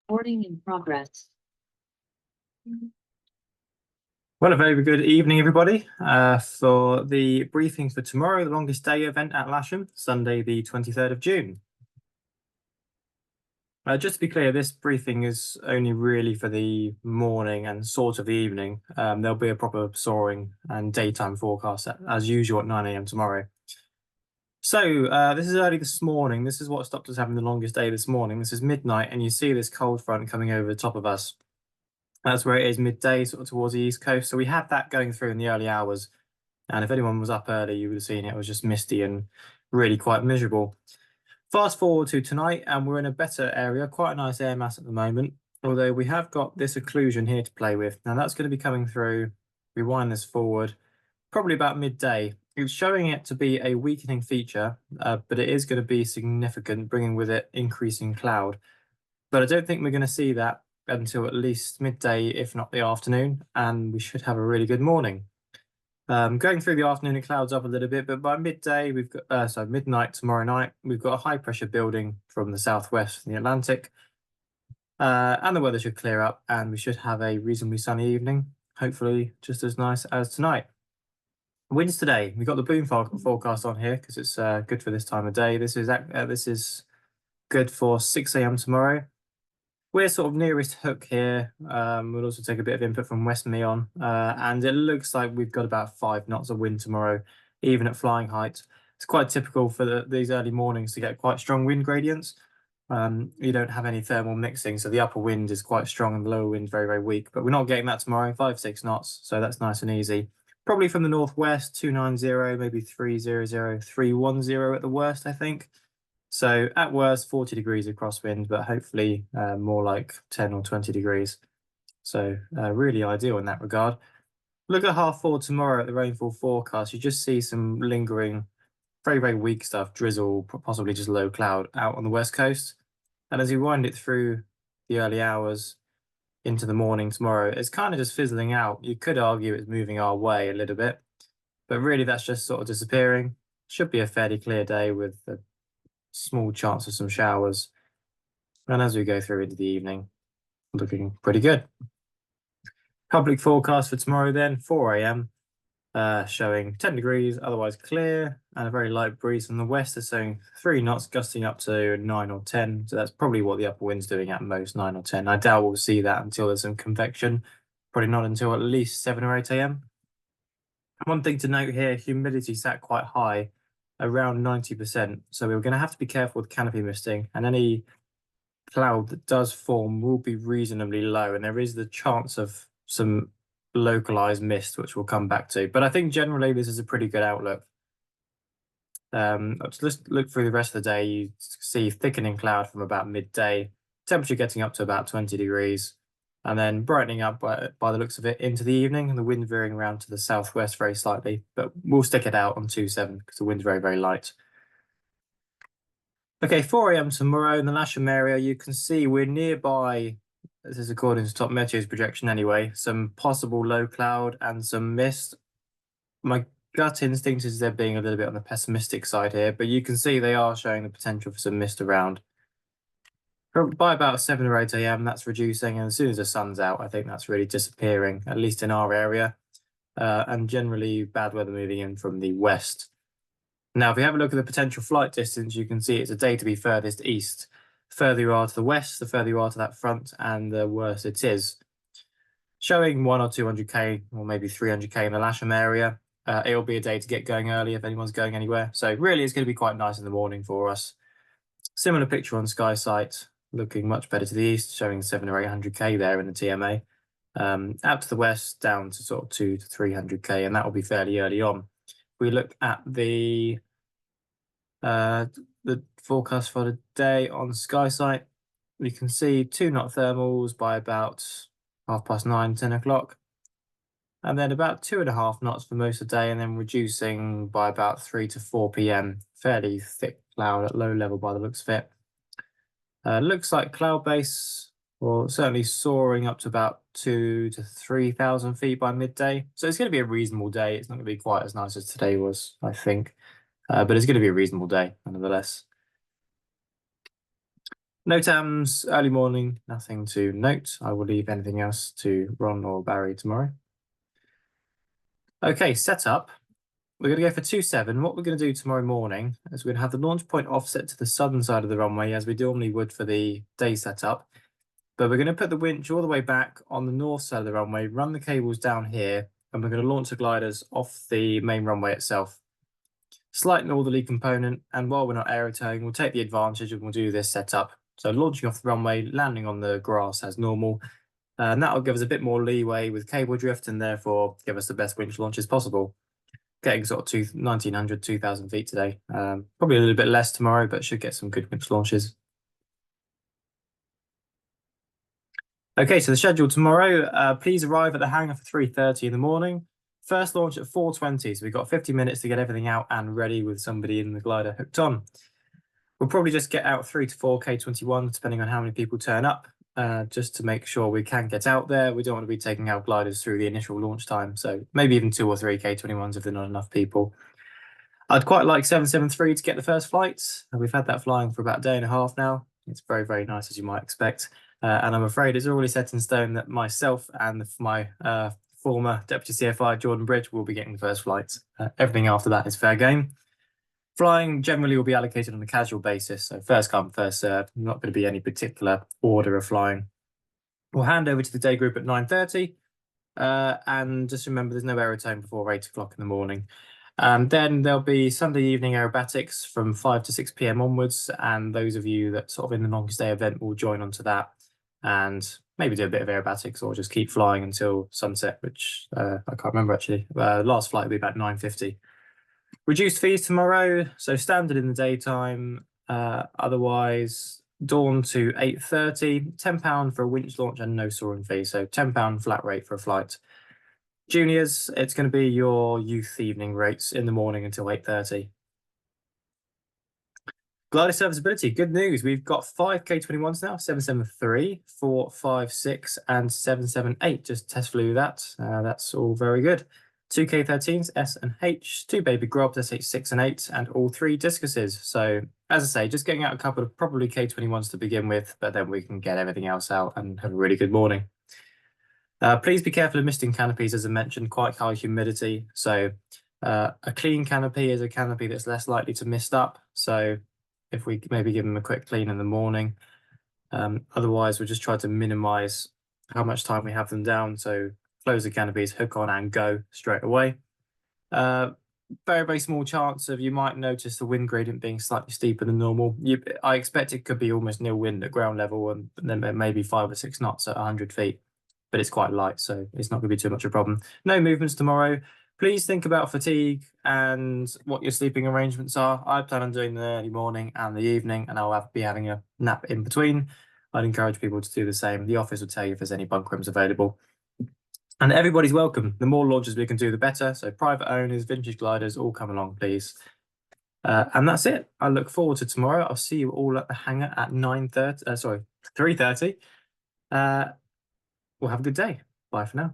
Recording in progress. Well, a very good evening, everybody, for the briefing for tomorrow, the longest day event at Lasham, Sunday, the 23rd of June. Just to be clear, this briefing is only really for the morning and sort of the evening. There'll be a proper soaring and daytime forecast as usual at 9 a.m. tomorrow. So this is early this morning. This is what stopped us having the longest day this morning. This is midnight, and you see this cold front coming over the top of us. That's where it is midday, sort of towards the east coast. So we had that going through in the early hours. And if anyone was up early, you would have seen it was just misty and really quite miserable. Fast forward to tonight, and we're in a better area, quite a nice air mass at the moment, although we have got this occlusion here to play with. Now that's going to be coming through, rewind this forward, probably about midday. It's showing it to be a weakening feature, but it is going to be significant, bringing with it increasing cloud. But I don't think we're going to see that until at least midday, if not the afternoon, and we should have a really good morning. Going through the afternoon, it clouds up a little bit, but by midday, we've got midnight tomorrow night, we've got a high pressure building from the southwest in the Atlantic, and the weather should clear up, and we should have a reasonably sunny evening, hopefully just as nice as tonight. Winds today, we've got the boom forecast on here because it's good for this time of day. This is good for 6 a.m. tomorrow. We're sort of nearest hook here. We'll also take a bit of input from West Meon, and it looks like we've got about 5 knots of wind tomorrow, even at flying height. It's quite typical for these early mornings to get quite strong wind gradients. You don't have any thermal mixing, so the upper wind is quite strong and the lower wind very, very weak. But we're not getting that tomorrow, 5-6 knots, so that's nice and easy. Probably from the northwest, 290, maybe 300, 310 at the worst, I think. So at worst, 40 degrees of crosswind, but hopefully more like 10 or 20 degrees. So really ideal in that regard. Look at 4:30 tomorrow at the rainfall forecast. You just see some lingering, very, very weak stuff, drizzle, possibly just low cloud out on the west coast. And as you wind it through the early hours into the morning tomorrow, it's kind of just fizzling out. You could argue it's moving our way a little bit, but really that's just sort of disappearing. Should be a fairly clear day with a small chance of some showers. And as we go through into the evening, looking pretty good. Public forecast for tomorrow then, 4 a.m. Showing 10 degrees, otherwise clear, and a very light breeze from the west is showing 3 knots, gusting up to 9 or 10. So that's probably what the upper wind's doing at most, 9 or 10. I doubt we'll see that until there's some convection, probably not until at least 7 or 8 a.m. One thing to note here, humidity sat quite high, around 90%. So we're going to have to be careful with canopy misting, and any cloud that does form will be reasonably low, and there is the chance of some localized mist, which we'll come back to. But I think generally this is a pretty good outlook. Let's look through the rest of the day. You see thickening cloud from about midday, temperature getting up to about 20 degrees, and then brightening up by the looks of it into the evening, and the wind veering around to the southwest very slightly, but we'll stick it out on 2-7 because the wind's very, very light. Okay, 4 a.m. tomorrow in the Lasham area, you can see we're nearby, this is according to Top Meteor's projection anyway, some possible low cloud and some mist. My gut instinct is they're being a little bit on the pessimistic side here, but you can see they are showing the potential for some mist around. By about 7 or 8 a.m, that's reducing, and as soon as the sun's out, I think that's really disappearing, at least in our area, and generally bad weather moving in from the west. Now, if we have a look at the potential flight distance, you can see it's a day to be furthest east. The further you are to the west, the further you are to that front, and the worse it is. Showing 100 or 200k, or maybe 300k in the Lasham area. It'll be a day to get going early if anyone's going anywhere. So really, it's going to be quite nice in the morning for us. Similar picture on SkySight, looking much better to the east, showing 700 or 800k there in the TMA. Out to the west, down to sort of 200 to 300k, and that will be fairly early on. We look at the forecast for the day on SkySight. We can see 2 knot thermals by about 9:30, 10 o'clock. And then about 2.5 knots for most of the day, and then reducing by about 3 to 4 p.m. Fairly thick cloud at low level by the looks of it. Looks like cloud base, well, certainly soaring up to about 2,000 to 3,000 feet by midday. So it's going to be a reasonable day. It's not going to be quite as nice as today was, I think. But it's going to be a reasonable day, nonetheless. No TAMs, early morning, nothing to note. I will leave anything else to Ron or Barry tomorrow. Okay, setup. We're going to go for 2-7. What we're going to do tomorrow morning is we're going to have the launch point offset to the southern side of the runway as we normally would for the day setup. But we're going to put the winch all the way back on the north side of the runway, run the cables down here, and we're going to launch the gliders off the main runway itself. Slight northerly component, and while we're not aerotowing, we'll take the advantage and we'll do this setup. So launching off the runway, landing on the grass as normal, and that'll give us a bit more leeway with cable drift and therefore give us the best winch launches possible. Getting sort of 1,900, 2,000 feet today. Probably a little bit less tomorrow, but should get some good winch launches. Okay, so the schedule tomorrow, please arrive at the hangar for 3:30 in the morning. First launch at 4:20, so we've got 50 minutes to get everything out and ready with somebody in the glider hooked on. We'll probably just get out 3 to 4 K21, depending on how many people turn up, just to make sure we can get out there. We don't want to be taking out gliders through the initial launch time, so maybe even 2 or 3 K21s if there are not enough people. I'd quite like 773 to get the first flights. We've had that flying for about a day and a half now. It's very, very nice, as you might expect. And I'm afraid it's already set in stone that myself and my former Deputy CFI, Jordan Bridge, will be getting the first flights. Everything after that is fair game. Flying generally will be allocated on a casual basis, so first come, first served. Not going to be any particular order of flying. We'll hand over to the day group at 9:30. And just remember, there's no aerotone before 8 o'clock in the morning. Then there'll be Sunday evening aerobatics from 5 to 6 p.m. onwards, and those of you that sort of in the longest day event will join onto that and maybe do a bit of aerobatics or just keep flying until sunset, which I can't remember actually. Last flight will be about 9:50. Reduced fees tomorrow, so standard in the daytime, otherwise dawn to 8:30, £10 for a winch launch and no soaring fee, so £10 flat rate for a flight. Juniors, it's going to be your youth evening rates in the morning until 8:30. Glider serviceability, good news. We've got 5 K21s now, 773, 456, and 778. Just test flew that. That's all very good. 2 K13s, S and H, 2 baby grobs, SH6 and 8, and all 3 discuses. So, as I say, just getting out a couple of probably K21s to begin with, but then we can get everything else out and have a really good morning. Please be careful of misting canopies, as I mentioned, quite high humidity. So a clean canopy is a canopy that's less likely to mist up. So if we maybe give them a quick clean in the morning, otherwise we'll just try to minimize how much time we have them down. So close the canopies, hook on and go straight away. Very, very small chance of you might notice the wind gradient being slightly steeper than normal. I expect it could be almost nil wind at ground level and then maybe 5 or 6 knots at 100 feet. But it's quite light, so it's not going to be too much of a problem. No movements tomorrow. Please think about fatigue and what your sleeping arrangements are. I plan on doing the early morning and the evening, and I'll be having a nap in between. I'd encourage people to do the same. The office will tell you if there's any bunk rooms available. And everybody's welcome. The more launches we can do, the better. So private owners, vintage gliders, all come along, please. And that's it. I look forward to tomorrow. I'll see you all at the hangar at 3:30. Well, have a good day. Bye for now.